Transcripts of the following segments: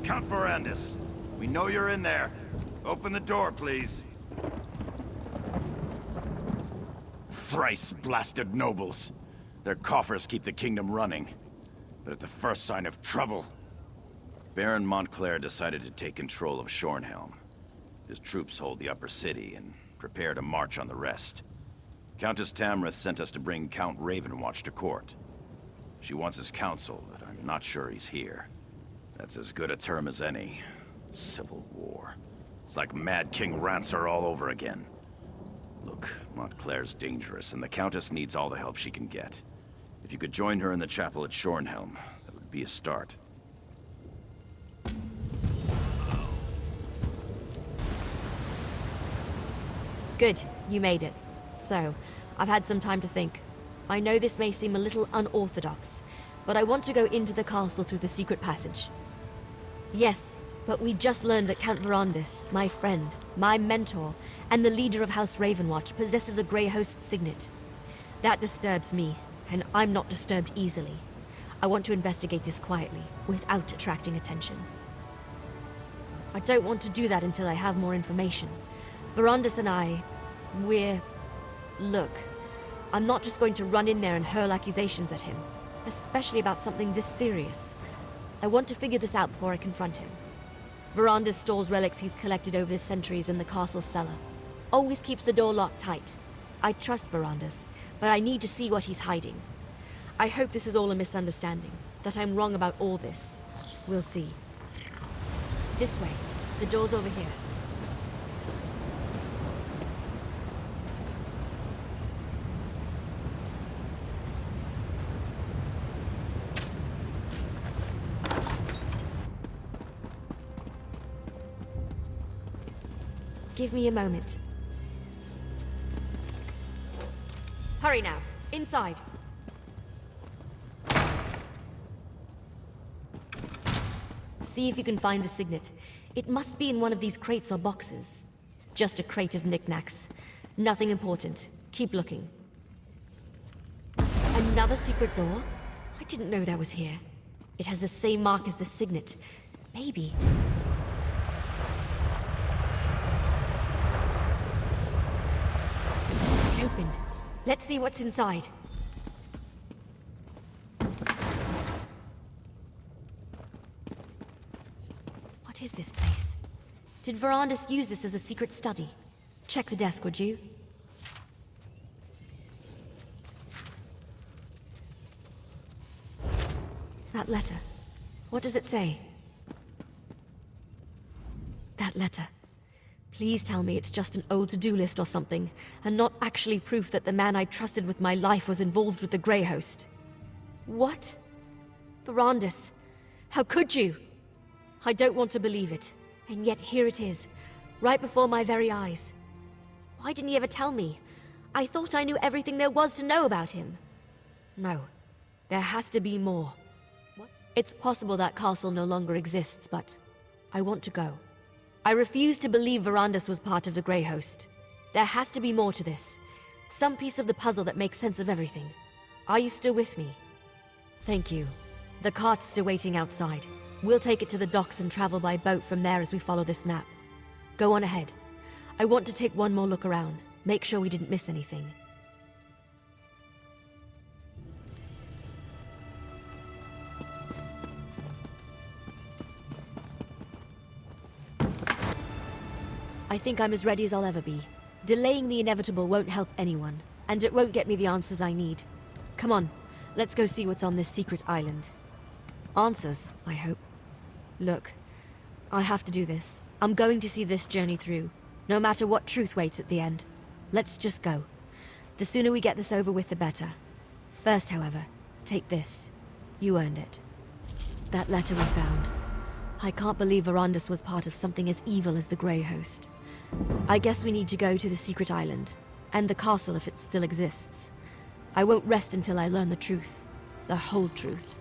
Count Verandis. We know you're in there. Open the door, please. Thrice-blasted nobles. Their coffers keep the kingdom running. But at the first sign of trouble, Baron Montclair decided to take control of Shornhelm. His troops hold the upper city and prepare to march on the rest. Countess Tamrith sent us to bring Count Ravenwatch to court. She wants his counsel, but I'm not sure he's here. That's as good a term as any. Civil war. It's like Mad King Rancer all over again. Look, Montclair's dangerous, and the Countess needs all the help she can get. If you could join her in the chapel at Shornhelm, that would be a start. Good, you made it. So, I've had some time to think. I know this may seem a little unorthodox, but I want to go into the castle through the secret passage. Yes, but we just learned that Count Verandis, my friend, my mentor, and the leader of House Ravenwatch possesses a Grey Host signet. That disturbs me, and I'm not disturbed easily. I want to investigate this quietly, without attracting attention. I don't want to do that until I have more information. Verandis and Look, I'm not just going to run in there and hurl accusations at him, especially about something this serious. I want to figure this out before I confront him. Verandis stores relics he's collected over the centuries in the castle's cellar. Always keeps the door locked tight. I trust Verandis, but I need to see what he's hiding. I hope this is all a misunderstanding, that I'm wrong about all this. We'll see. This way. The door's over here. Give me a moment. Hurry now. Inside. See if you can find the signet. It must be in one of these crates or boxes. Just a crate of knickknacks. Nothing important. Keep looking. Another secret door? I didn't know that was here. It has the same mark as the signet. Maybe. Opened. Let's see what's inside. What is this place? Did Verandis use this as a secret study? Check the desk, would you? That letter. What does it say? That letter. Please tell me it's just an old to-do list or something, and not actually proof that the man I trusted with my life was involved with the Grey Host. What? Verandis, how could you? I don't want to believe it, and yet here it is, right before my very eyes. Why didn't he ever tell me? I thought I knew everything there was to know about him. No, there has to be more. What? It's possible that castle no longer exists, but I want to go. I refuse to believe Verandis was part of the Grey Host. There has to be more to this. Some piece of the puzzle that makes sense of everything. Are you still with me? Thank you. The cart's still waiting outside. We'll take it to the docks and travel by boat from there as we follow this map. Go on ahead. I want to take one more look around. Make sure we didn't miss anything. I think I'm as ready as I'll ever be. Delaying the inevitable won't help anyone, and it won't get me the answers I need. Come on, let's go see what's on this secret island. Answers, I hope. Look, I have to do this. I'm going to see this journey through, no matter what truth waits at the end. Let's just go. The sooner we get this over with, the better. First, however, take this. You earned it. That letter we found. I can't believe Verandis was part of something as evil as the Grey Host. I guess we need to go to the secret island, and the castle if it still exists. I won't rest until I learn the truth. The whole truth.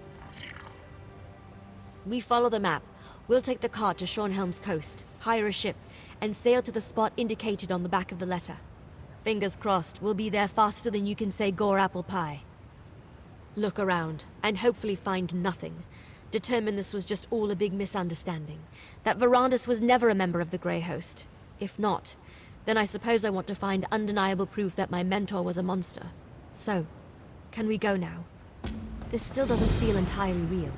We follow the map. We'll take the cart to Shornhelm's coast, hire a ship, and sail to the spot indicated on the back of the letter. Fingers crossed, we'll be there faster than you can say gore apple pie. Look around, and hopefully find nothing. determined this was just all a big misunderstanding. That Verandis was never a member of the Grey Host. If not, then I suppose I want to find undeniable proof that my mentor was a monster. So, can we go now? This still doesn't feel entirely real.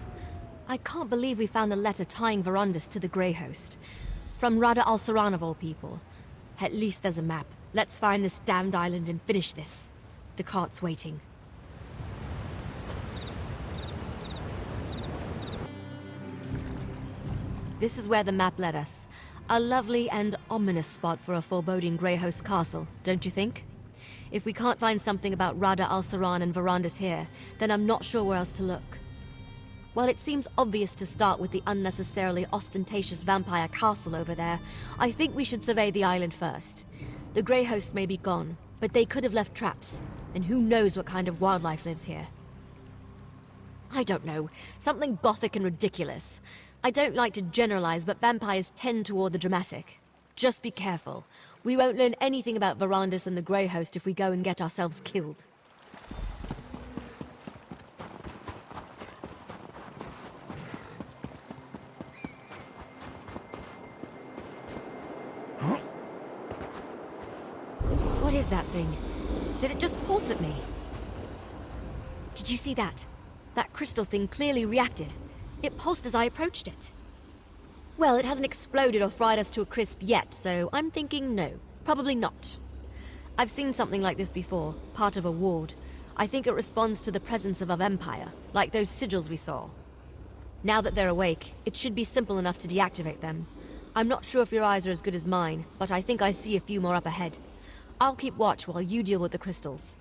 I can't believe we found a letter tying Verandis to the Grey Host. From Rada al-Saran of all people. At least there's a map. Let's find this damned island and finish this. The cart's waiting. This is where the map led us. A lovely and ominous spot for a foreboding Grey Host castle, don't you think? If we can't find something about Rada al-Saran and Verandis here, then I'm not sure where else to look. While it seems obvious to start with the unnecessarily ostentatious vampire castle over there, I think we should survey the island first. The Grey Host may be gone, but they could have left traps, and who knows what kind of wildlife lives here. I don't know, something gothic and ridiculous. I don't like to generalize, but vampires tend toward the dramatic. Just be careful. We won't learn anything about Verandis and the Grey Host if we go and get ourselves killed. What is that thing? Did it just pulse at me? Did you see that? That crystal thing clearly reacted. It pulsed as I approached it. Well, it hasn't exploded or fried us to a crisp yet, so I'm thinking no. Probably not. I've seen something like this before, part of a ward. I think it responds to the presence of a vampire, like those sigils we saw. Now that they're awake, it should be simple enough to deactivate them. I'm not sure if your eyes are as good as mine, but I think I see a few more up ahead. I'll keep watch while you deal with the crystals.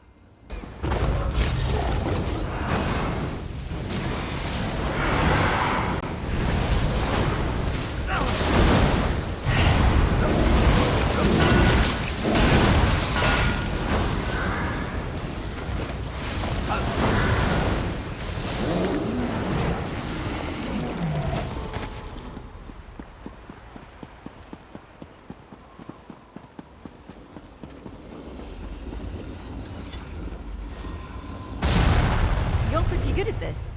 You're pretty good at this.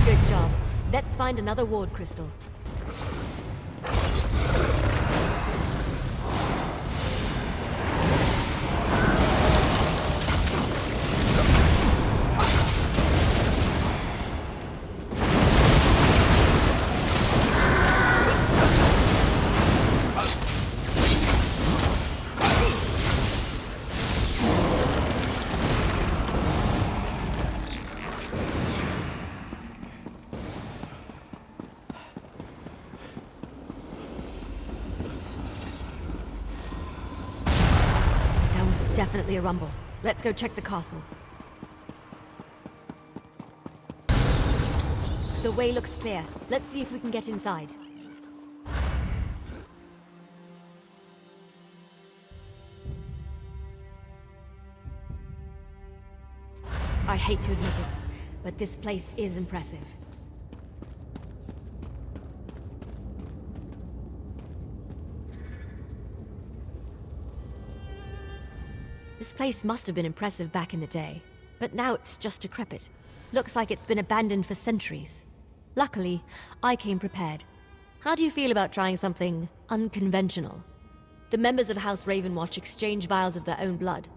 Good job. Let's find another ward crystal. Definitely a rumble. Let's go check the castle. The way looks clear. Let's see if we can get inside. I hate to admit it, but this place is impressive. This place must have been impressive back in the day, but now it's just decrepit. Looks like it's been abandoned for centuries. Luckily, I came prepared. How do you feel about trying something unconventional? The members of House Ravenwatch exchange vials of their own blood.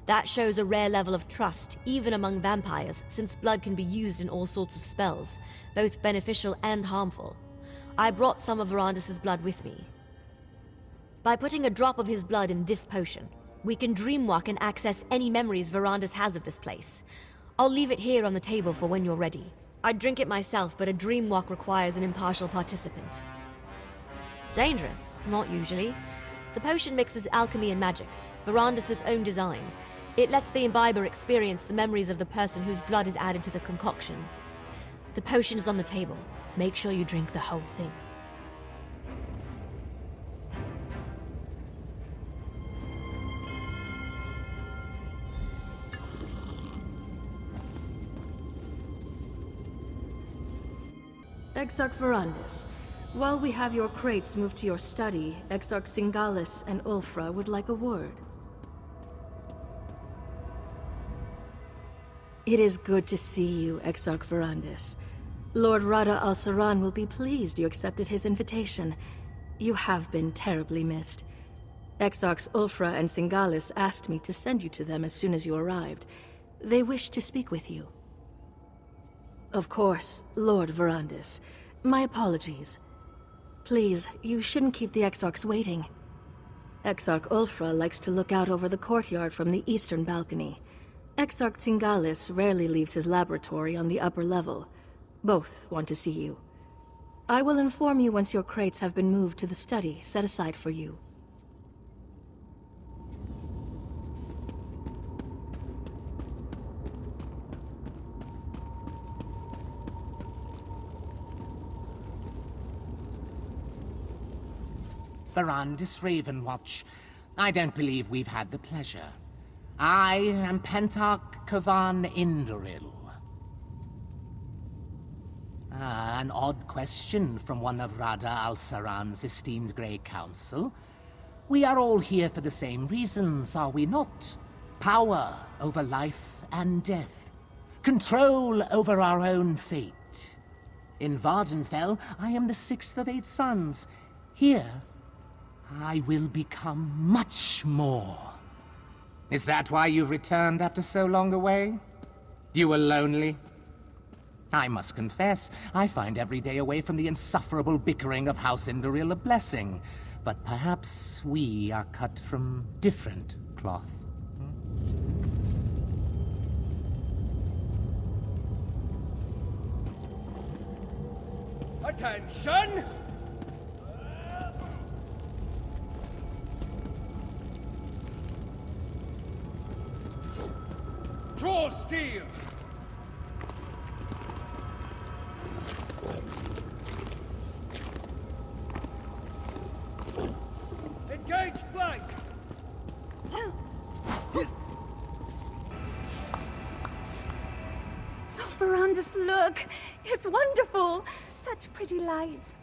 That shows a rare level of trust, even among vampires, since blood can be used in all sorts of spells, both beneficial and harmful. I brought some of Verandis' blood with me. By putting a drop of his blood in this potion, we can dreamwalk and access any memories Verandis has of this place. I'll leave it here on the table for when you're ready. I'd drink it myself, but a dreamwalk requires an impartial participant. Dangerous? Not usually. The potion mixes alchemy and magic, Verandis' own design. It lets the imbiber experience the memories of the person whose blood is added to the concoction. The potion is on the table. Make sure you drink the whole thing. Exarch Verandis, while we have your crates moved to your study, Exarch Singalis and Ulfra would like a word. It is good to see you, Exarch Verandis. Lord Rada al-Saran will be pleased you accepted his invitation. You have been terribly missed. Exarchs Ulfra and Singalis asked me to send you to them as soon as you arrived. They wish to speak with you. Of course, Lord Verandis. My apologies. Please, you shouldn't keep the Exarchs waiting. Exarch Ulfra likes to look out over the courtyard from the eastern balcony. Exarch Singalis rarely leaves his laboratory on the upper level. Both want to see you. I will inform you once your crates have been moved to the study set aside for you. Verandis Ravenwatch. I don't believe we've had the pleasure. I am Pentarch Kavan Indoril. An odd question from one of Rada al-Saran's esteemed Grey Council. We are all here for the same reasons, are we not? Power over life and death. Control over our own fate. In Vardenfell, I am the sixth of 8 sons. Here, I will become much more. Is that why you've returned after so long away? You were lonely? I must confess, I find every day away from the insufferable bickering of House Indoril a blessing. But perhaps we are cut from different cloth. Attention! Draw steel! Engage flank! Oh, Verandis, look! It's wonderful! Such pretty lights.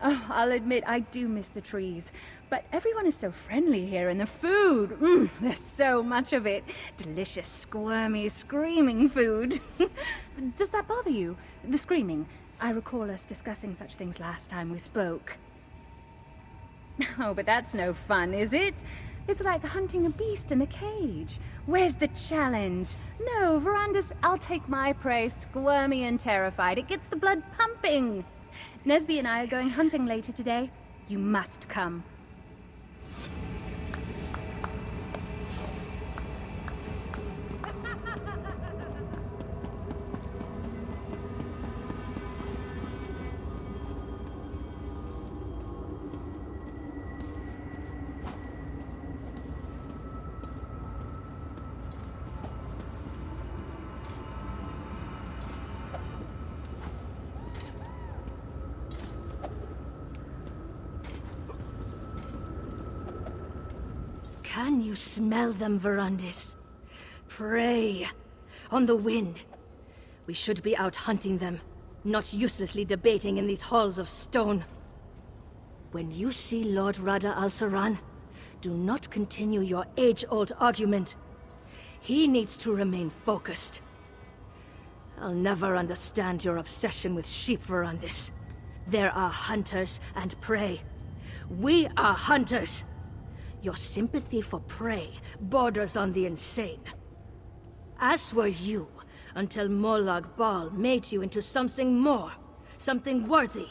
Oh, I'll admit I do miss the trees. But everyone is so friendly here, and the food! There's so much of it. Delicious, squirmy, screaming food. Does that bother you? The screaming? I recall us discussing such things last time we spoke. Oh, but that's no fun, is it? It's like hunting a beast in a cage. Where's the challenge? No, Verandis, I'll take my prey squirmy and terrified. It gets the blood pumping. Nesby and I are going hunting later today. You must come. Can you smell them, Verandis? Prey on the wind. We should be out hunting them, not uselessly debating in these halls of stone. When you see Lord Rada al-Saran, do not continue your age-old argument. He needs to remain focused. I'll never understand your obsession with sheep, Verandis. There are hunters and prey. We are hunters. Your sympathy for prey borders on the insane. As were you, until Molag Bal made you into something more, something worthy.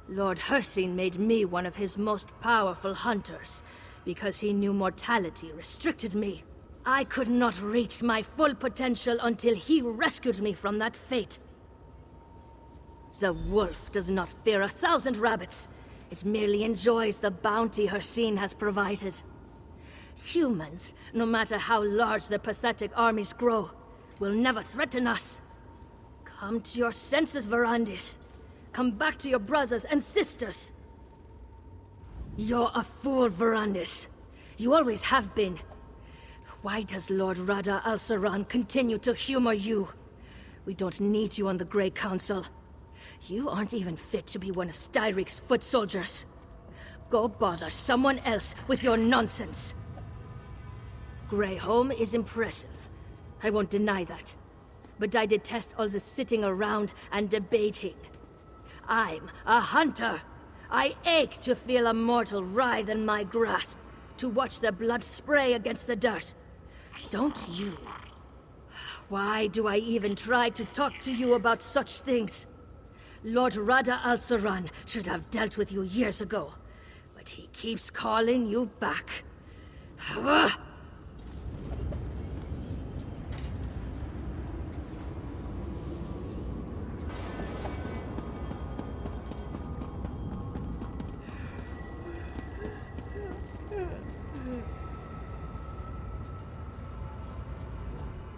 Lord Hircine made me one of his most powerful hunters, because he knew mortality restricted me. I could not reach my full potential until he rescued me from that fate. The wolf does not fear 1,000 rabbits. It merely enjoys the bounty Hircine has provided. Humans, no matter how large their pathetic armies grow, will never threaten us. Come to your senses, Verandis. Come back to your brothers and sisters. You're a fool, Verandis. You always have been. Why does Lord Rada al-Saran continue to humor you? We don't need you on the Grey Council. You aren't even fit to be one of Styric's foot soldiers. Go bother someone else with your nonsense. Greyholm is impressive, I won't deny that. But I detest all the sitting around and debating. I'm a hunter. I ache to feel a mortal writhe in my grasp, to watch the blood spray against the dirt. Don't you? Why do I even try to talk to you about such things? Lord Rada al-Saran should have dealt with you years ago, but he keeps calling you back.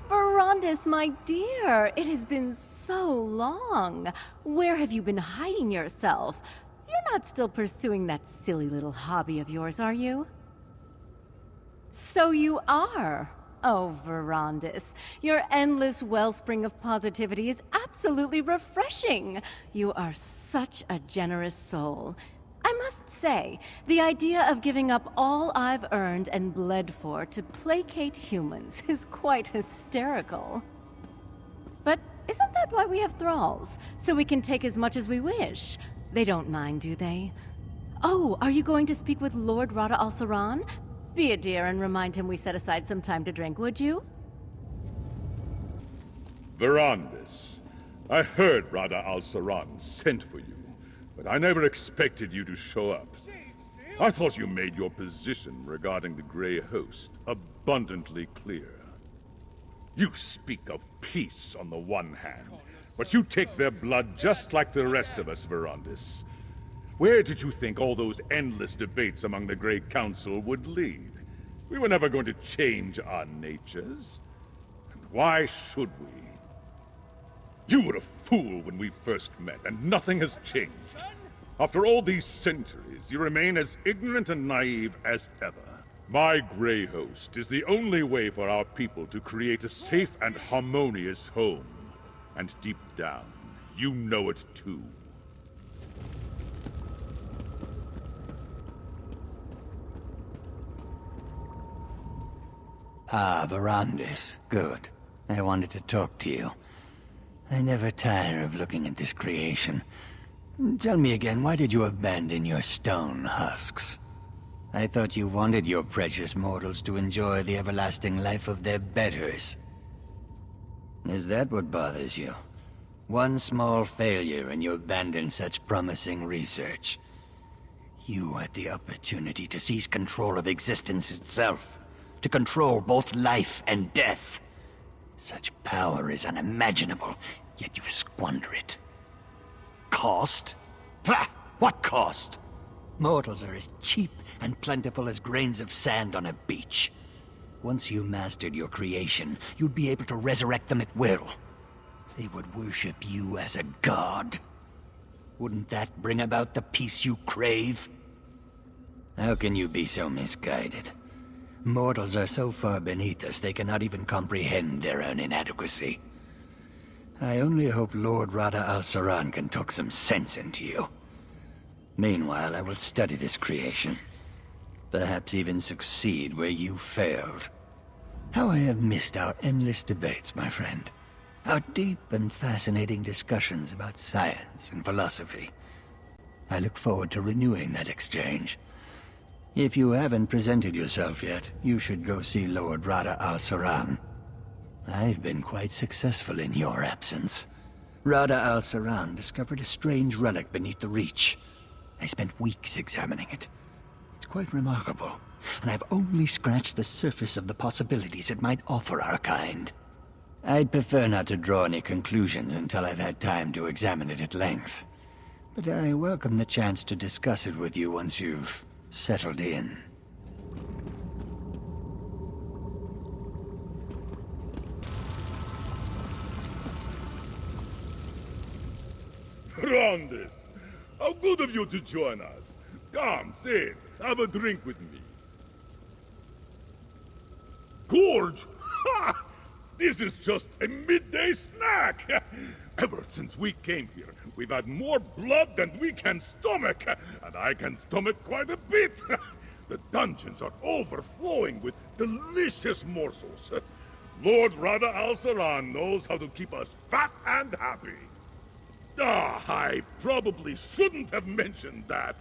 Verandis, my dear, it has been so long. Where have you been hiding yourself? You're not still pursuing that silly little hobby of yours, are you? So you are. Oh, Verandis, your endless wellspring of positivity is absolutely refreshing. You are such a generous soul. I must say, the idea of giving up all I've earned and bled for to placate humans is quite hysterical. But isn't that why we have thralls? So we can take as much as we wish. They don't mind, do they? Oh, are you going to speak with Lord Rada al-Saran? Be a dear and remind him we set aside some time to drink, would you? Verandis, I heard Rada al-Saran sent for you, but I never expected you to show up. I thought you made your position regarding the Grey Host abundantly clear. You speak of peace on the one hand, but you take their blood just like the rest of us, Verandis. Where did you think all those endless debates among the Grey Council would lead? We were never going to change our natures. And why should we? You were a fool when we first met, and nothing has changed. After all these centuries, you remain as ignorant and naive as ever. My Grey Host is the only way for our people to create a safe and harmonious home. And deep down, you know it too. Ah, Verandis. Good. I wanted to talk to you. I never tire of looking at this creation. Tell me again, why did you abandon your stone husks? I thought you wanted your precious mortals to enjoy the everlasting life of their betters. Is that what bothers you? One small failure and you abandon such promising research. You had the opportunity to seize control of existence itself. To control both life and death. Such power is unimaginable, yet you squander it. Cost? Pah! What cost? Mortals are as cheap and plentiful as grains of sand on a beach. Once you mastered your creation, you'd be able to resurrect them at will. They would worship you as a god. Wouldn't that bring about the peace you crave? How can you be so misguided? Mortals are so far beneath us they cannot even comprehend their own inadequacy. I only hope Lord Rada al-Saran can talk some sense into you. Meanwhile, I will study this creation. Perhaps even succeed where you failed. How I have missed our endless debates, my friend. Our deep and fascinating discussions about science and philosophy. I look forward to renewing that exchange. If you haven't presented yourself yet, you should go see Lord Rada al-Saran. I've been quite successful in your absence. Rada al-Saran discovered a strange relic beneath the Reach. I spent weeks examining it. It's quite remarkable, and I've only scratched the surface of the possibilities it might offer our kind. I'd prefer not to draw any conclusions until I've had time to examine it at length. But I welcome the chance to discuss it with you once you've settled in. Verandis! How good of you to join us. Come, sit. Have a drink with me. Gorge! Ha! This is just a midday snack! Ever since we came here, we've had more blood than we can stomach, and I can stomach quite a bit. The dungeons are overflowing with delicious morsels. Lord Rada al-Saran knows how to keep us fat and happy. Ah, I probably shouldn't have mentioned that.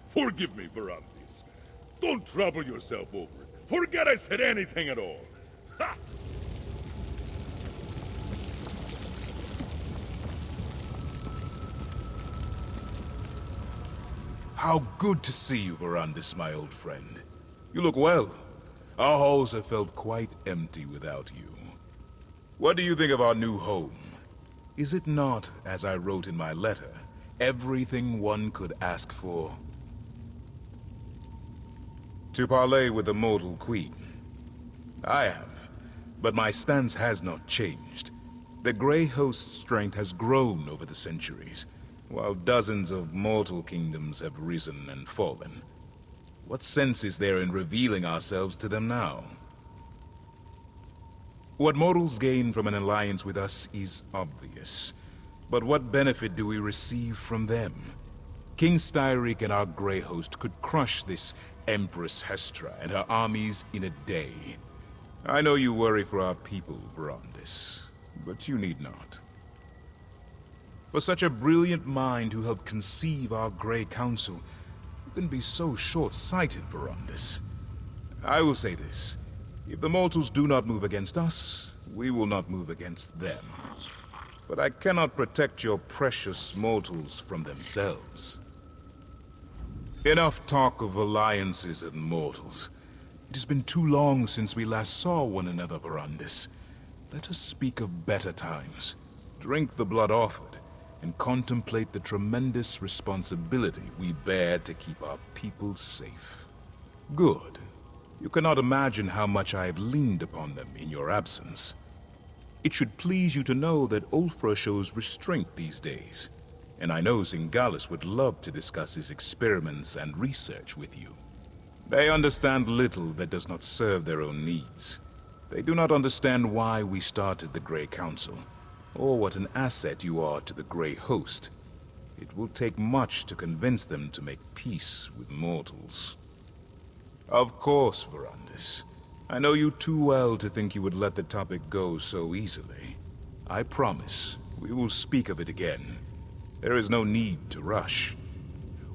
Forgive me, Verandis. Don't trouble yourself over it. Forget I said anything at all. Ha! How good to see you, Verandis, my old friend. You look well. Our halls have felt quite empty without you. What do you think of our new home? Is it not, as I wrote in my letter, everything one could ask for? To parley with the mortal queen. I have, but my stance has not changed. The Grey Host's strength has grown over the centuries, while dozens of mortal kingdoms have risen and fallen. What sense is there in revealing ourselves to them now? What mortals gain from an alliance with us is obvious. But what benefit do we receive from them? King Styric and our Grey Host could crush this Empress Hestra and her armies in a day. I know you worry for our people, Verandis, but you need not. For such a brilliant mind who helped conceive our Grey Council, you can be so short-sighted, Verandis. I will say this. If the mortals do not move against us, we will not move against them. But I cannot protect your precious mortals from themselves. Enough talk of alliances and mortals. It has been too long since we last saw one another, Verandis. Let us speak of better times. Drink the blood offered, and contemplate the tremendous responsibility we bear to keep our people safe. Good. You cannot imagine how much I have leaned upon them in your absence. It should please you to know that Ulfra shows restraint these days, and I know Singalis would love to discuss his experiments and research with you. They understand little that does not serve their own needs. They do not understand why we started the Grey Council, or what an asset you are to the Grey Host. It will take much to convince them to make peace with mortals. Of course, Verandis. I know you too well to think you would let the topic go so easily. I promise, we will speak of it again. There is no need to rush.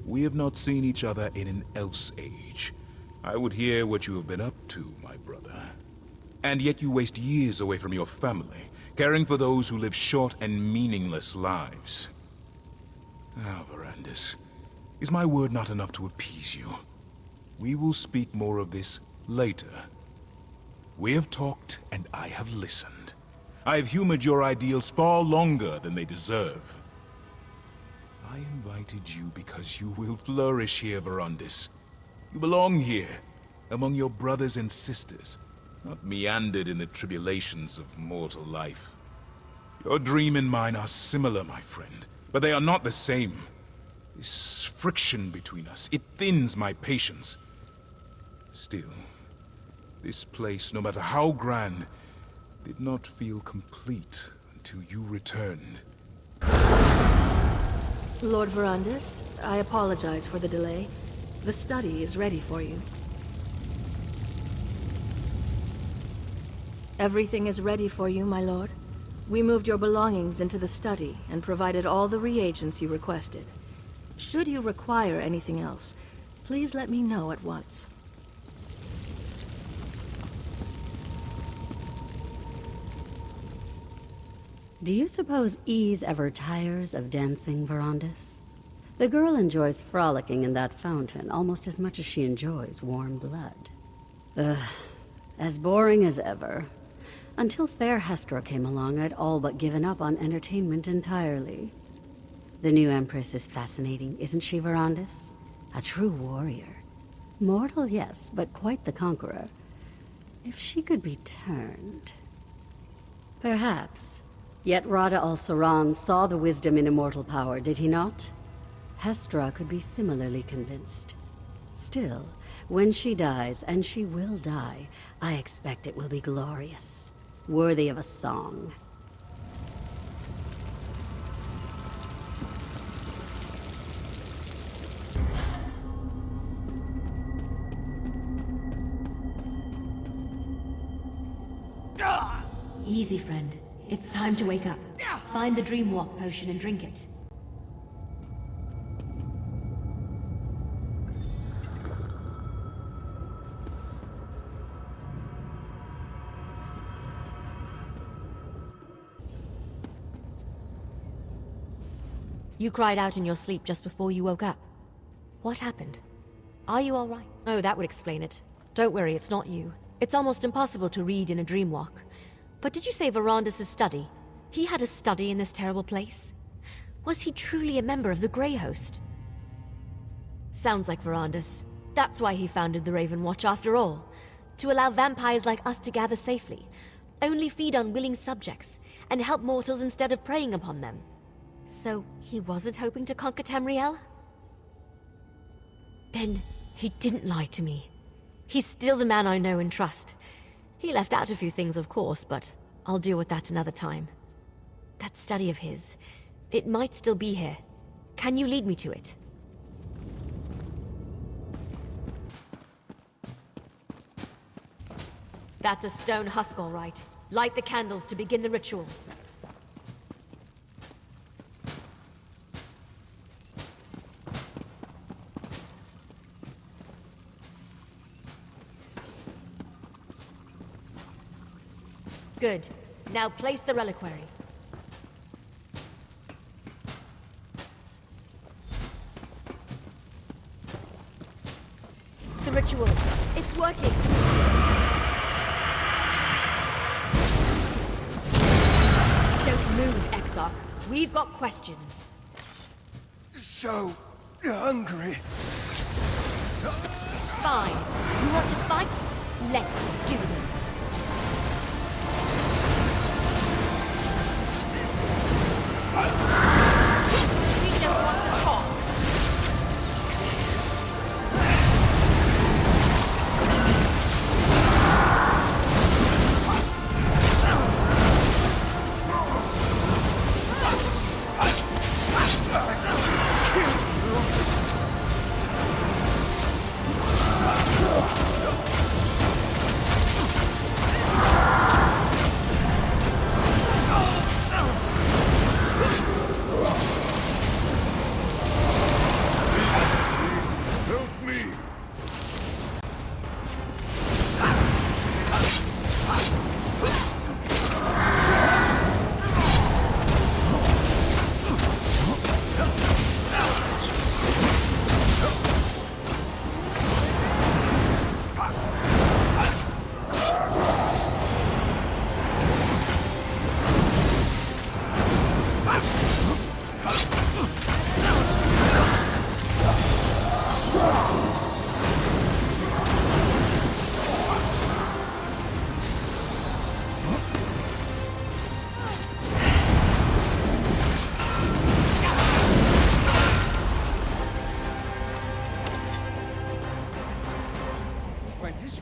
We have not seen each other in an elf's age. I would hear what you have been up to, my brother. And yet you waste years away from your family, caring for those who live short and meaningless lives. Ah, Verandis, is my word not enough to appease you? We will speak more of this later. We have talked, and I have listened. I have humored your ideals far longer than they deserve. I invited you because you will flourish here, Verandis. You belong here, among your brothers and sisters, not meandered in the tribulations of mortal life. Your dream and mine are similar, my friend, but they are not the same. This friction between us, it thins my patience. Still, this place, no matter how grand, did not feel complete until you returned. Lord Verandis, I apologize for the delay. The study is ready for you. Everything is ready for you, my lord. We moved your belongings into the study and provided all the reagents you requested. Should you require anything else, please let me know at once. Do you suppose Ease ever tires of dancing, Verandis? The girl enjoys frolicking in that fountain almost as much as she enjoys warm blood. As boring as ever. Until fair Hestra came along, I'd all but given up on entertainment entirely. The new Empress is fascinating, isn't she, Verandis? A true warrior. Mortal, yes, but quite the conqueror. If she could be turned... Perhaps. Yet Rada al-Saran saw the wisdom in immortal power, did he not? Hestra could be similarly convinced. Still, when she dies, and she will die, I expect it will be glorious. Worthy of a song. Ah! Easy, friend. It's time to wake up. Find the Dream Walk potion and drink it. You cried out in your sleep just before you woke up. What happened? Are you alright? Oh, that would explain it. Don't worry, it's not you. It's almost impossible to read in a dreamwalk. But did you say Verandis' study? He had a study in this terrible place? Was he truly a member of the Grey Host? Sounds like Verandis. That's why he founded the Raven Watch after all. To allow vampires like us to gather safely. Only feed on willing subjects, and help mortals instead of preying upon them. So, he wasn't hoping to conquer Tamriel? Then, he didn't lie to me. He's still the man I know and trust. He left out a few things, of course, but I'll deal with that another time. That study of his, it might still be here. Can you lead me to it? That's a stone husk, all right. Light the candles to begin the ritual. Good. Now place the reliquary. The ritual. It's working. Don't move, Exarch. We've got questions. So hungry. Fine. You want to fight? Let's do this. We just want to talk.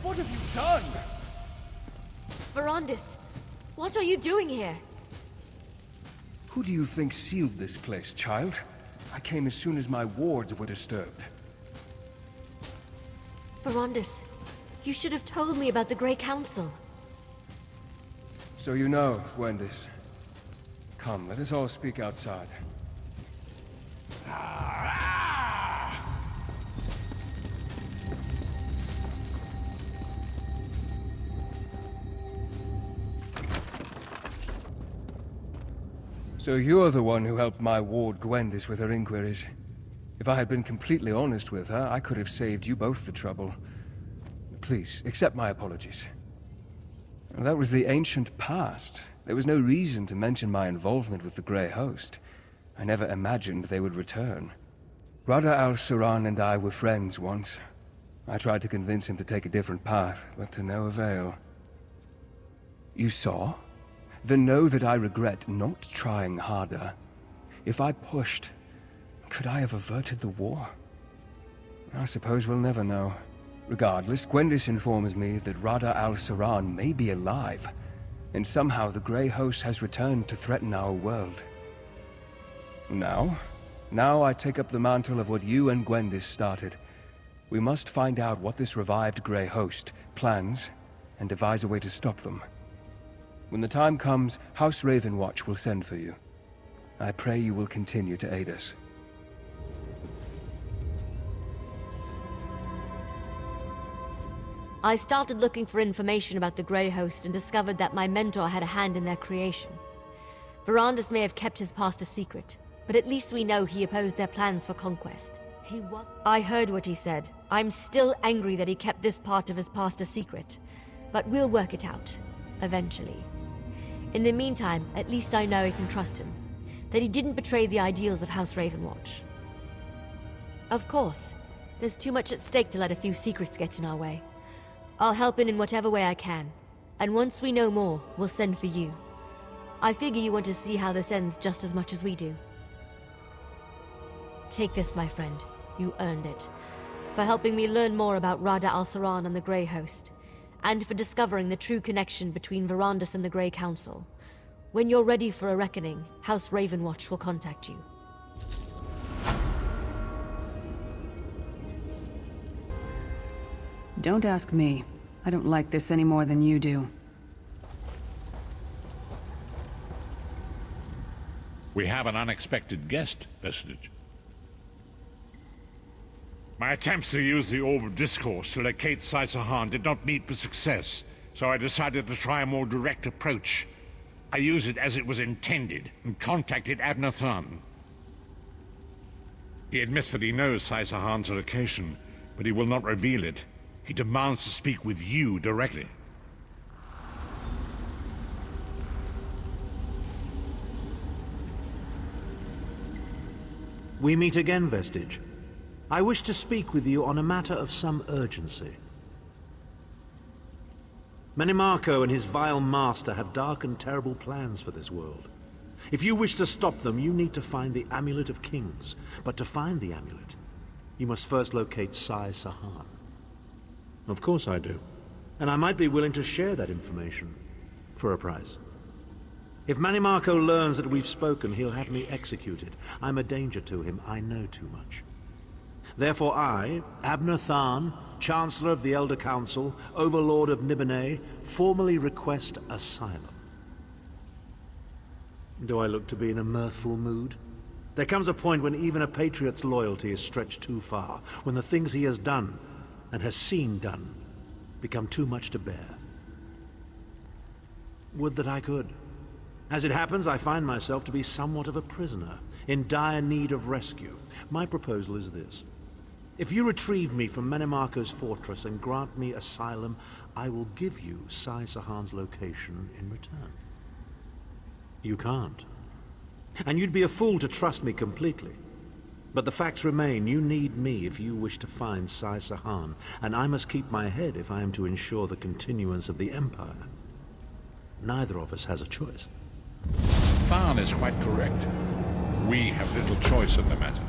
What have you done? Verandis, what are you doing here? Who do you think sealed this place, child? I came as soon as my wards were disturbed. Verandis, you should have told me about the Grey Council. So you know, Gwendis. Come, let us all speak outside. So you're the one who helped my ward Gwendis with her inquiries. If I had been completely honest with her, I could have saved you both the trouble. Please, accept my apologies. That was the ancient past. There was no reason to mention my involvement with the Grey Host. I never imagined they would return. Rada al-Saran and I were friends once. I tried to convince him to take a different path, but to no avail. You saw? Then know that I regret not trying harder. If I pushed, could I have averted the war? I suppose we'll never know. Regardless, Gwendis informs me that Rada al-Saran may be alive, and somehow the Grey Host has returned to threaten our world. Now I take up the mantle of what you and Gwendis started. We must find out what this revived Grey Host plans, and devise a way to stop them. When the time comes, House Ravenwatch will send for you. I pray you will continue to aid us. I started looking for information about the Grey Host and discovered that my mentor had a hand in their creation. Verandis may have kept his past a secret, but at least we know he opposed their plans for conquest. I heard what he said. I'm still angry that he kept this part of his past a secret, but we'll work it out, eventually. In the meantime, at least I know I can trust him, that he didn't betray the ideals of House Ravenwatch. Of course, there's too much at stake to let a few secrets get in our way. I'll help in whatever way I can, and once we know more, we'll send for you. I figure you want to see how this ends just as much as we do. Take this, my friend. You earned it. For helping me learn more about Rada al-Saran and the Grey Host, and for discovering the true connection between Verandis and the Grey Council. When you're ready for a reckoning, House Ravenwatch will contact you. Don't ask me. I don't like this any more than you do. We have an unexpected guest, Vestige. My attempts to use the Orb of Discourse to locate Saisahan did not meet with success, so I decided to try a more direct approach. I used it as it was intended, and contacted Abnathan. He admits that he knows Saisahan's location, but he will not reveal it. He demands to speak with you directly. We meet again, Vestige. I wish to speak with you on a matter of some urgency. Menimarco and his vile master have dark and terrible plans for this world. If you wish to stop them, you need to find the Amulet of Kings. But to find the amulet, you must first locate Saisahan. Of course I do. And I might be willing to share that information. For a price. If Menimarco learns that we've spoken, he'll have me executed. I'm a danger to him. I know too much. Therefore I, Abnathan, Chancellor of the Elder Council, Overlord of Nibene, formally request asylum. Do I look to be in a mirthful mood? There comes a point when even a patriot's loyalty is stretched too far, when the things he has done, and has seen done, become too much to bear. Would that I could. As it happens, I find myself to be somewhat of a prisoner, in dire need of rescue. My proposal is this. If you retrieve me from Menimarco's fortress and grant me asylum, I will give you Saisahan's location in return. You can't. And you'd be a fool to trust me completely. But the facts remain, you need me if you wish to find Saisahan, and I must keep my head if I am to ensure the continuance of the Empire. Neither of us has a choice. Tharn is quite correct. We have little choice in the matter.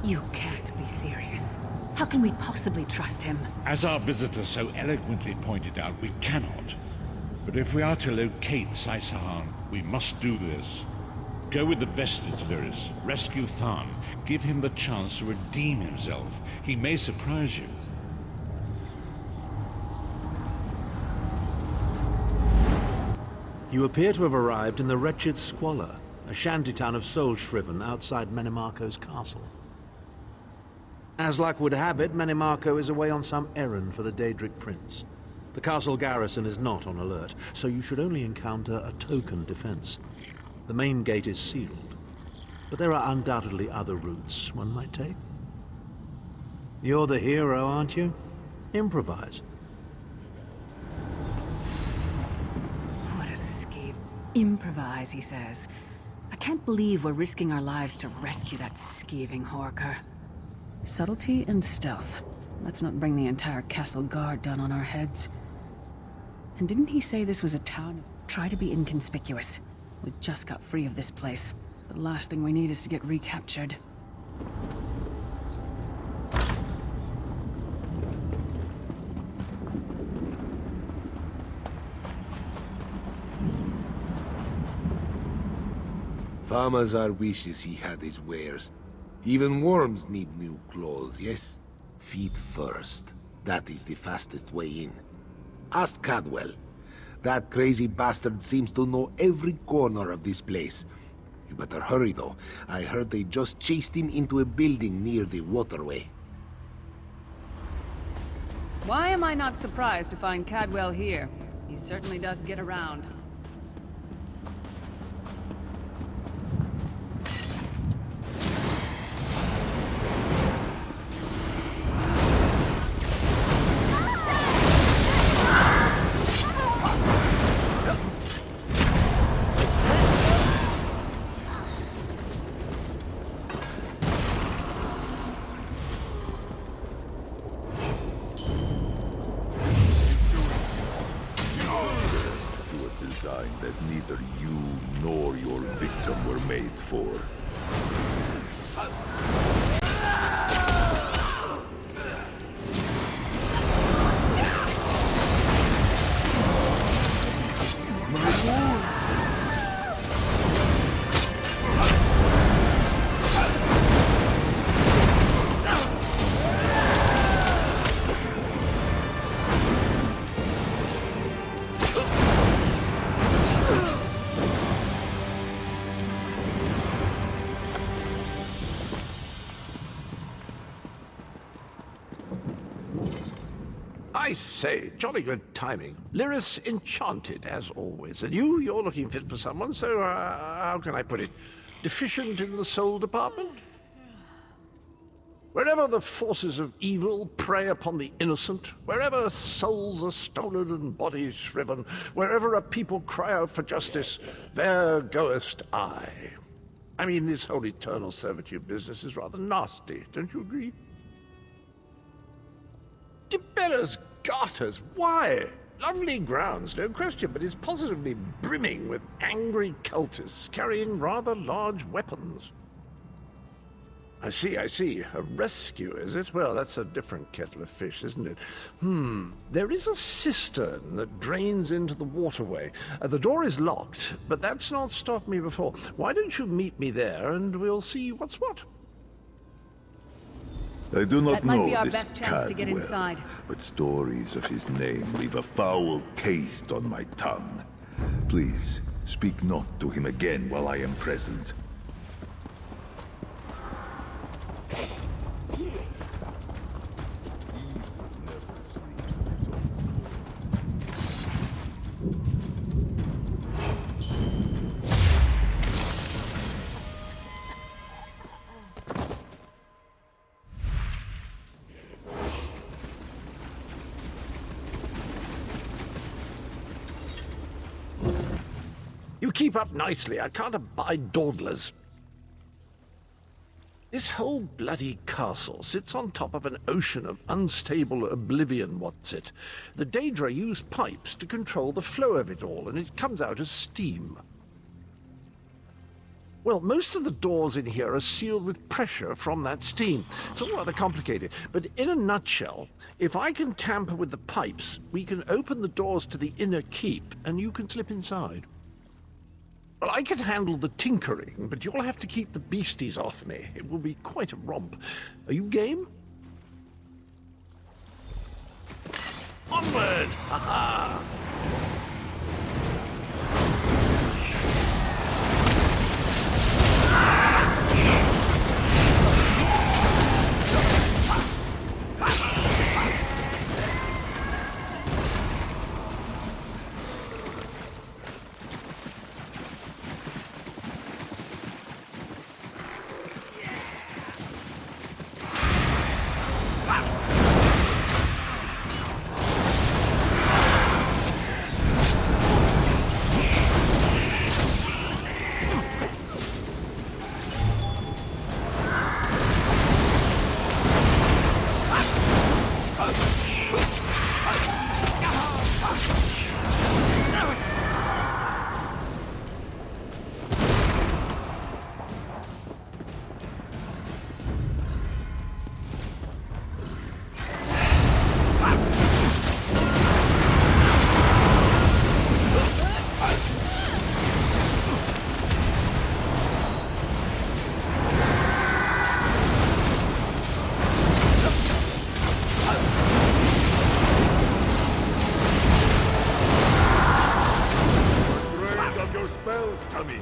You can't be serious. How can we possibly trust him? As our visitor so eloquently pointed out, we cannot. But if we are to locate Saisahan, we must do this. Go with the Vestige, Lyris. Rescue Tharn. Give him the chance to redeem himself. He may surprise you. You appear to have arrived in the wretched Squalor, a shantytown of Soulshriven outside Menimarco's castle. As luck would have it, Menimarco is away on some errand for the Daedric Prince. The castle garrison is not on alert, so you should only encounter a token defense. The main gate is sealed, but there are undoubtedly other routes one might take. You're the hero, aren't you? Improvise. What a skeeve. Improvise, he says. I can't believe we're risking our lives to rescue that skeeving Horker. Subtlety and stealth. Let's not bring the entire castle guard down on our heads. And didn't he say this was a town? Try to be inconspicuous. We just got free of this place. The last thing we need is to get recaptured. Farmazar wishes he had his wares. Even worms need new clothes, yes? Feet first. That is the fastest way in. Ask Cadwell. That crazy bastard seems to know every corner of this place. You better hurry, though. I heard they just chased him into a building near the waterway. Why am I not surprised to find Cadwell here? He certainly does get around. That neither you nor your victim were made for. I say, jolly good timing. Lyris enchanted, as always. And you're looking fit for someone, so, how can I put it? Deficient in the soul department? Wherever the forces of evil prey upon the innocent, wherever souls are stolen and bodies shriven, wherever a people cry out for justice, there goest I. I mean, this whole eternal servitude business is rather nasty, don't you agree? Tiberius Garters, why? Lovely grounds, no question, but it's positively brimming with angry cultists carrying rather large weapons. I see. A rescue, is it? Well, that's a different kettle of fish, isn't it? There is a cistern that drains into the waterway. The door is locked, but that's not stopped me before. Why don't you meet me there, and we'll see what's what? I do not That might know be our this best chance to get Cadwell, inside. but stories of his name leave a foul taste on my tongue. Please, speak not to him again while I am present. You keep up nicely. I can't abide dawdlers. This whole bloody castle sits on top of an ocean of unstable oblivion, what's it? The Daedra use pipes to control the flow of it all, and it comes out as steam. Well, most of the doors in here are sealed with pressure from that steam. It's all rather complicated, but in a nutshell, if I can tamper with the pipes, we can open the doors to the inner keep, and you can slip inside. Well, I can handle the tinkering, but you'll have to keep the beasties off me. It will be quite a romp. Are you game? Onward! Ha-ha! Hell's tummy!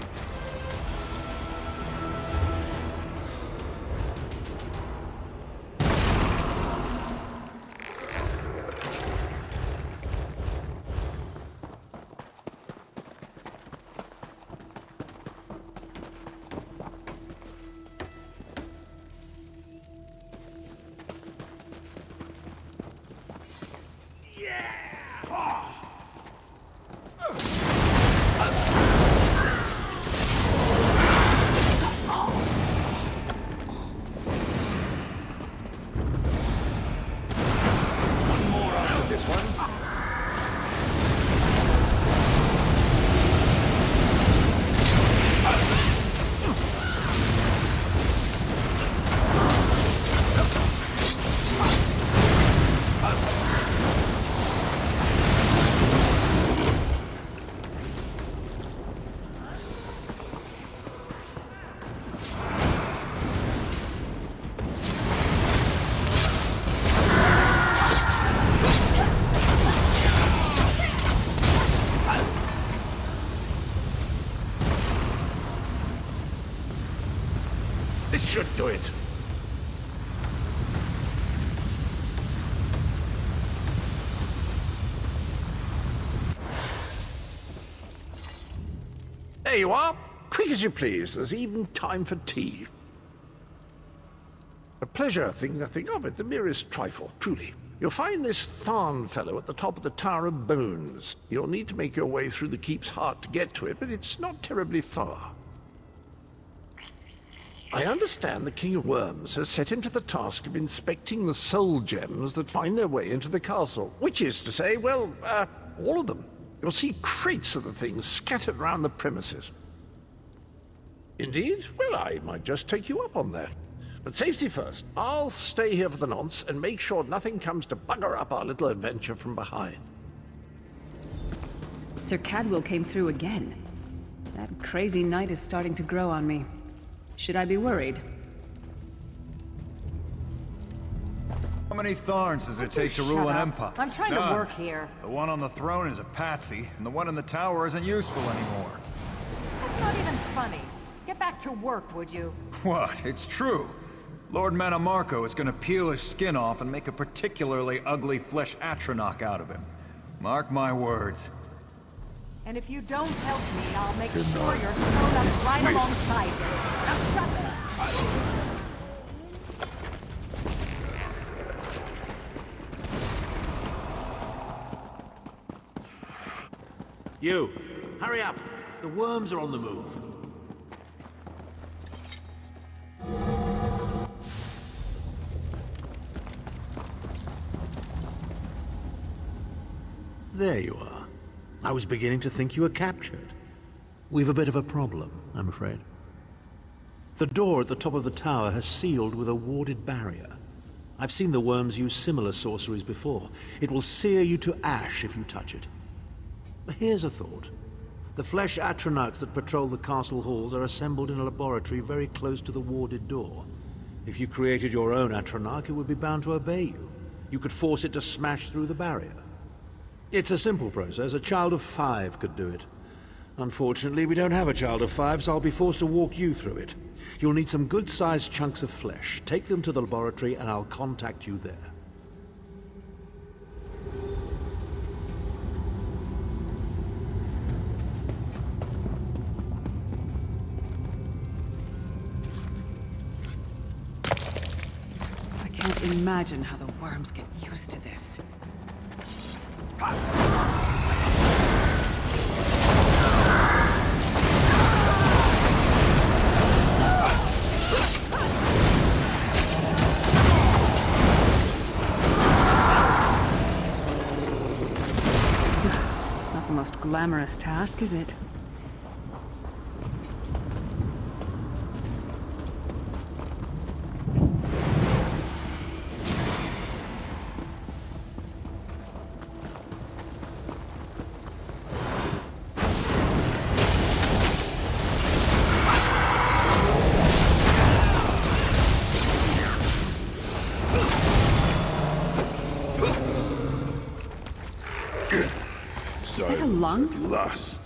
This should do it. There you are. Quick as you please. There's even time for tea. A pleasure, think nothing of it. The merest trifle, truly. You'll find this Tharn fellow at the top of the Tower of Bones. You'll need to make your way through the keep's heart to get to it, but it's not terribly far. I understand the King of Worms has set him to the task of inspecting the soul gems that find their way into the castle. Which is to say, well, all of them. You'll see crates of the things scattered around the premises. Indeed? Well, I might just take you up on that. But safety first. I'll stay here for the nonce and make sure nothing comes to bugger up our little adventure from behind. Sir Cadwell came through again. That crazy night is starting to grow on me. Should I be worried? How many Tharns does it take to rule an empire? I'm trying to work here. The one on the throne is a patsy, and the one in the tower isn't useful anymore. That's not even funny. Get back to work, would you? What? It's true. Lord Manamarco is gonna peel his skin off and make a particularly ugly flesh atronach out of him. Mark my words. And if you don't help me, I'll make sure you're sewn up right alongside him. Now shut up! You, hurry up. The worms are on the move. There you are. I was beginning to think you were captured. We've a bit of a problem, I'm afraid. The door at the top of the tower has sealed with a warded barrier. I've seen the worms use similar sorceries before. It will sear you to ash if you touch it. Here's a thought. The flesh atronachs that patrol the castle halls are assembled in a laboratory very close to the warded door. If you created your own atronach, it would be bound to obey you. You could force it to smash through the barrier. It's a simple process. A child of 5 could do it. Unfortunately, we don't have a child of 5, so I'll be forced to walk you through it. You'll need some good-sized chunks of flesh. Take them to the laboratory and I'll contact you there. I can't imagine how the worms get used to this. Not the most glamorous task, is it? Is that a lung? Lust.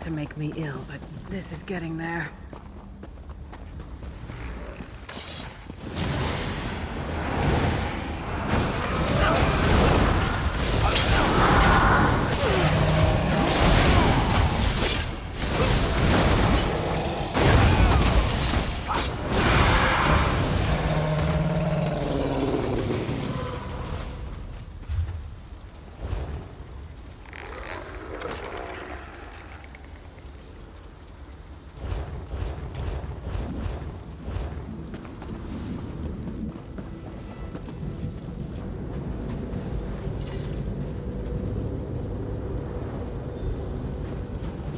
To make me ill, but this is getting there.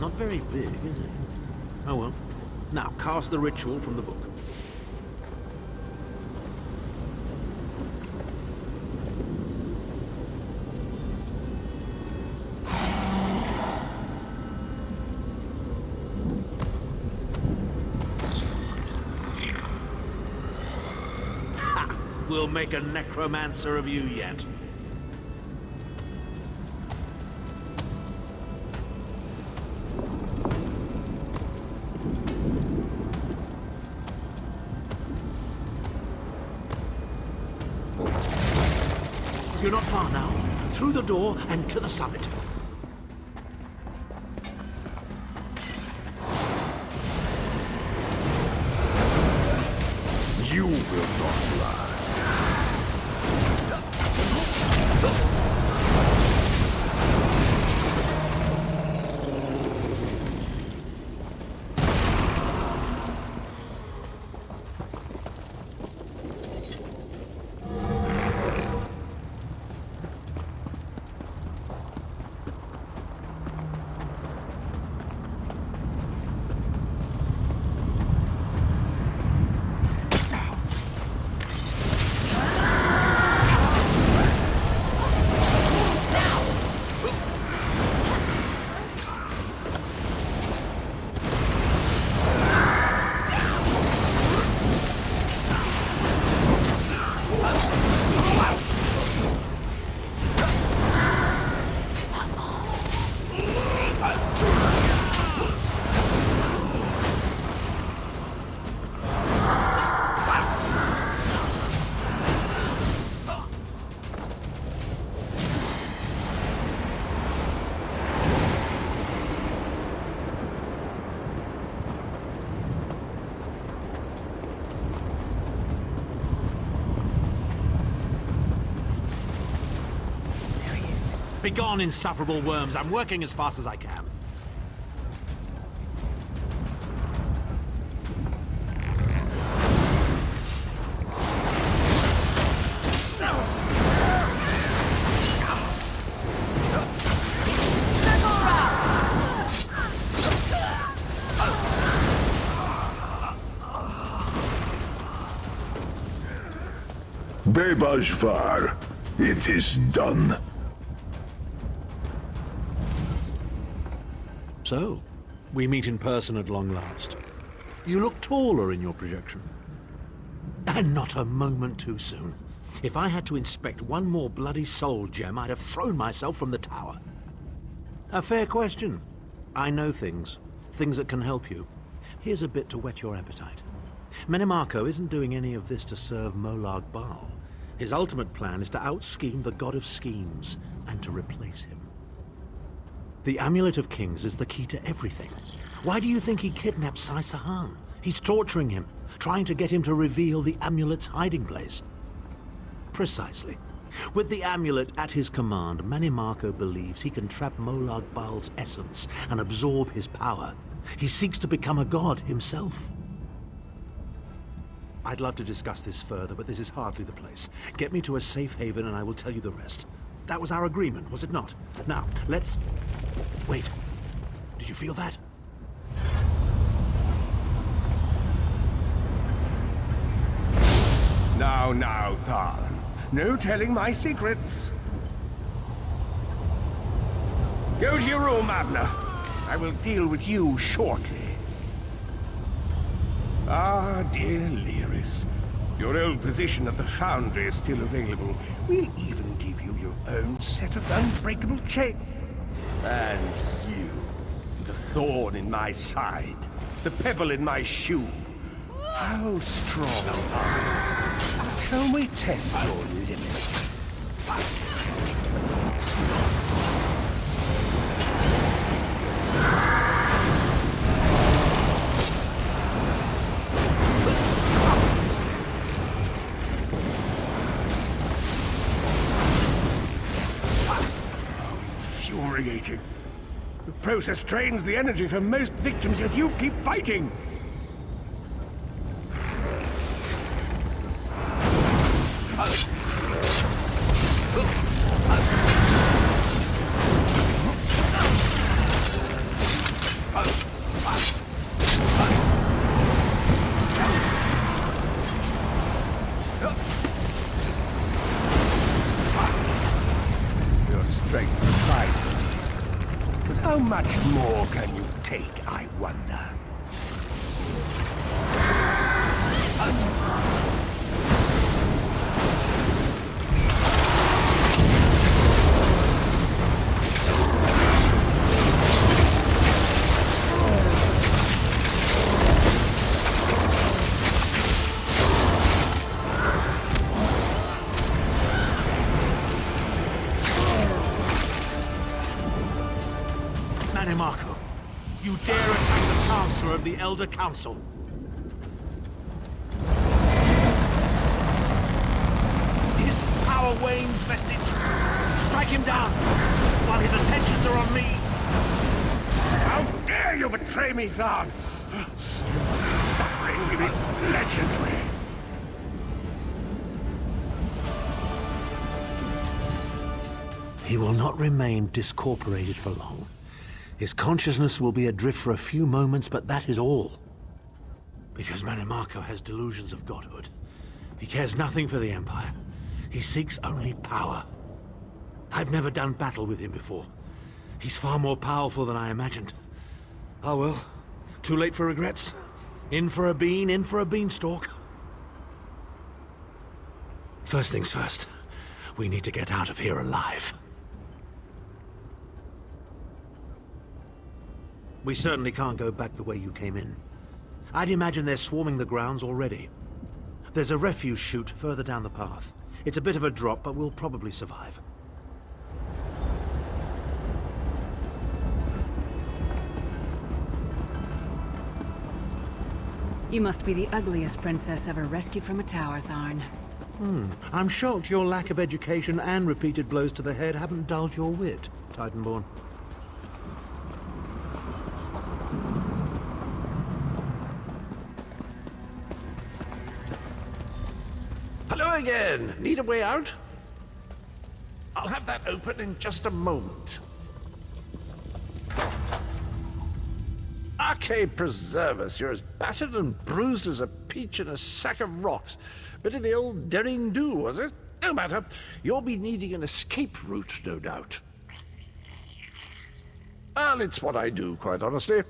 Not very big, is it? Oh well. Now, cast the ritual from the book. Ha! We'll make a necromancer of you yet. You're not far now. Through the door and to the summit. You will not fly. Begone, insufferable worms. I'm working as fast as I can. Bebashvar, it is done. So, we meet in person at long last. You look taller in your projection. And not a moment too soon. If I had to inspect one more bloody soul gem, I'd have thrown myself from the tower. A fair question. I know things. Things that can help you. Here's a bit to whet your appetite. Menemarco isn't doing any of this to serve Molag Bal. His ultimate plan is to out-scheme the God of Schemes and to replace him. The Amulet of Kings is the key to everything. Why do you think he kidnapped Sai Sahan? He's torturing him, trying to get him to reveal the amulet's hiding place. Precisely. With the amulet at his command, Manimarco believes he can trap Molag Bal's essence and absorb his power. He seeks to become a god himself. I'd love to discuss this further, but this is hardly the place. Get me to a safe haven and I will tell you the rest. That was our agreement, was it not? Now, let's... Wait. Did you feel that? Now, Tharn. No telling my secrets. Go to your room, Abner. I will deal with you shortly. Ah, dear Lyris. Your old position at the Foundry is still available. We'll even give you your own set of unbreakable chains. And you, the thorn in my side, the pebble in my shoe. How strong are you? Shall we test your limits? Infuriating. The process drains the energy from most victims, yet you keep fighting. Your strength surprises me. But how much more can you take, I wonder? Manimarco, you dare attack the Chancellor of the Elder Council. His power wanes, Vestige. Strike him down, while his attentions are on me. How dare you betray me, Zahn! Suffering will be legendary. He will not remain discorporated for long. His consciousness will be adrift for a few moments, but that is all. Because Manimarco has delusions of godhood. He cares nothing for the Empire. He seeks only power. I've never done battle with him before. He's far more powerful than I imagined. Oh well, too late for regrets. In for a bean, in for a beanstalk. First things first, we need to get out of here alive. We certainly can't go back the way you came in. I'd imagine they're swarming the grounds already. There's a refuse chute further down the path. It's a bit of a drop, but we'll probably survive. You must be the ugliest princess ever rescued from a tower, Tharn. I'm shocked your lack of education and repeated blows to the head haven't dulled your wit, Titanborn. Hello again. Need a way out? I'll have that open in just a moment. Arcade preserve us, you're as battered and bruised as a peach in a sack of rocks. Bit of the old derring do, was it? No matter. You'll be needing an escape route, no doubt. Well, it's what I do, quite honestly.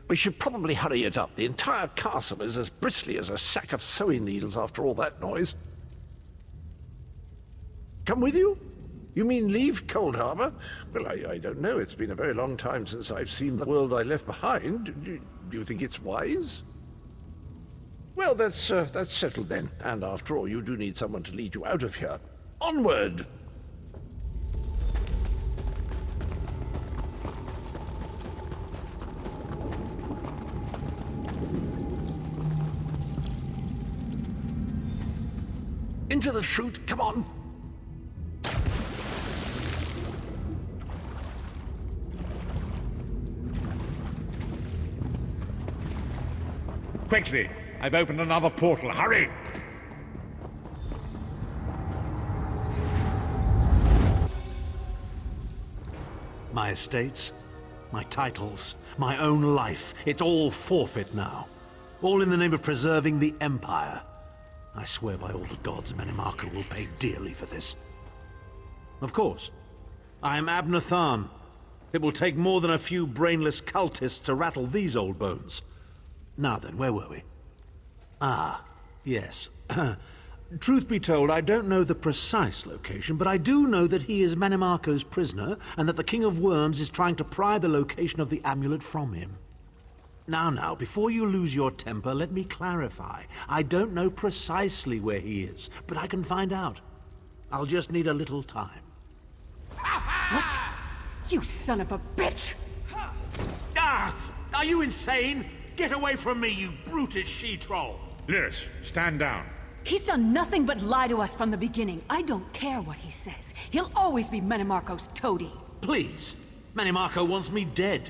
We should probably hurry it up. The entire castle is as bristly as a sack of sewing needles after all that noise. Come with you? You mean leave Cold Harbor? Well, I don't know. It's been a very long time since I've seen the world I left behind. Do you think it's wise? Well, Well, that's settled then. And after all, you do need someone to lead you out of here. Onward! Into the chute, come on! Quickly! I've opened another portal. Hurry! My estates, my titles, my own life, it's all forfeit now. All in the name of preserving the Empire. I swear by all the gods, Manimarco will pay dearly for this. Of course. I am Abner Tharn. It will take more than a few brainless cultists to rattle these old bones. Now then, where were we? Ah, yes. Truth be told, I don't know the precise location, but I do know that he is Manimarco's prisoner, and that the King of Worms is trying to pry the location of the amulet from him. Now, before you lose your temper, let me clarify. I don't know precisely where he is, but I can find out. I'll just need a little time. What? You son of a bitch! Ah! Are you insane? Get away from me, you brutish she-troll! Lyris, stand down. He's done nothing but lie to us from the beginning. I don't care what he says. He'll always be Manimarco's toady. Please. Manimarco wants me dead.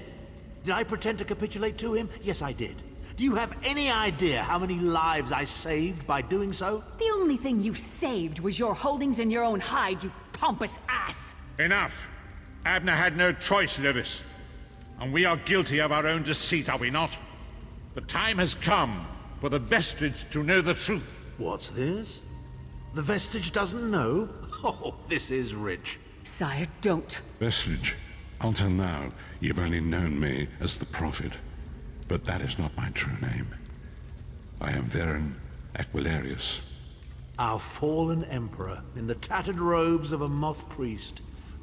Did I pretend to capitulate to him? Yes, I did. Do you have any idea how many lives I saved by doing so? The only thing you saved was your holdings in your own hide, you pompous ass! Enough! Abner had no choice, Lyris. And we are guilty of our own deceit, are we not? The time has come for the Vestige to know the truth. What's this? The Vestige doesn't know? Oh, this is rich. Sire, don't. Vestige, until now, you've only known me as the Prophet. But that is not my true name. I am Varen Aquilarius. Our fallen emperor, in the tattered robes of a moth priest,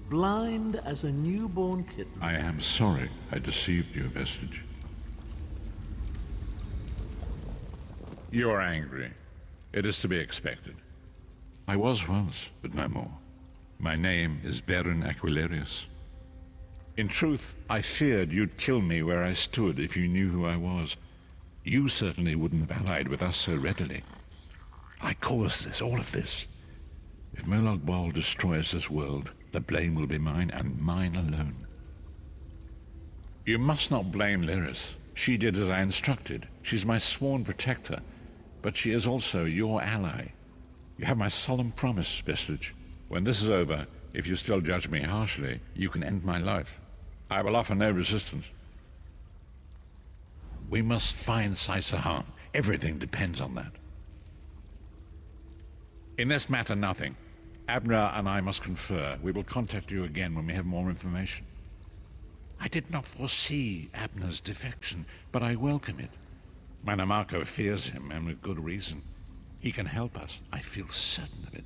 blind as a newborn kitten. I am sorry I deceived you, Vestige. You are angry. It is to be expected. I was once, but no more. My name is Varen Aquilarius. In truth, I feared you'd kill me where I stood if you knew who I was. You certainly wouldn't have allied with us so readily. I caused this, all of this. If Molag Bal destroys this world, the blame will be mine, and mine alone. You must not blame Lyris. She did as I instructed. She's my sworn protector, but she is also your ally. You have my solemn promise, Vestige. When this is over, if you still judge me harshly, you can end my life. I will offer no resistance. We must find Saisahan. Everything depends on that. In this matter, nothing. Abner and I must confer. We will contact you again when we have more information. I did not foresee Abner's defection, but I welcome it. Manimarco fears him, and with good reason. He can help us. I feel certain of it.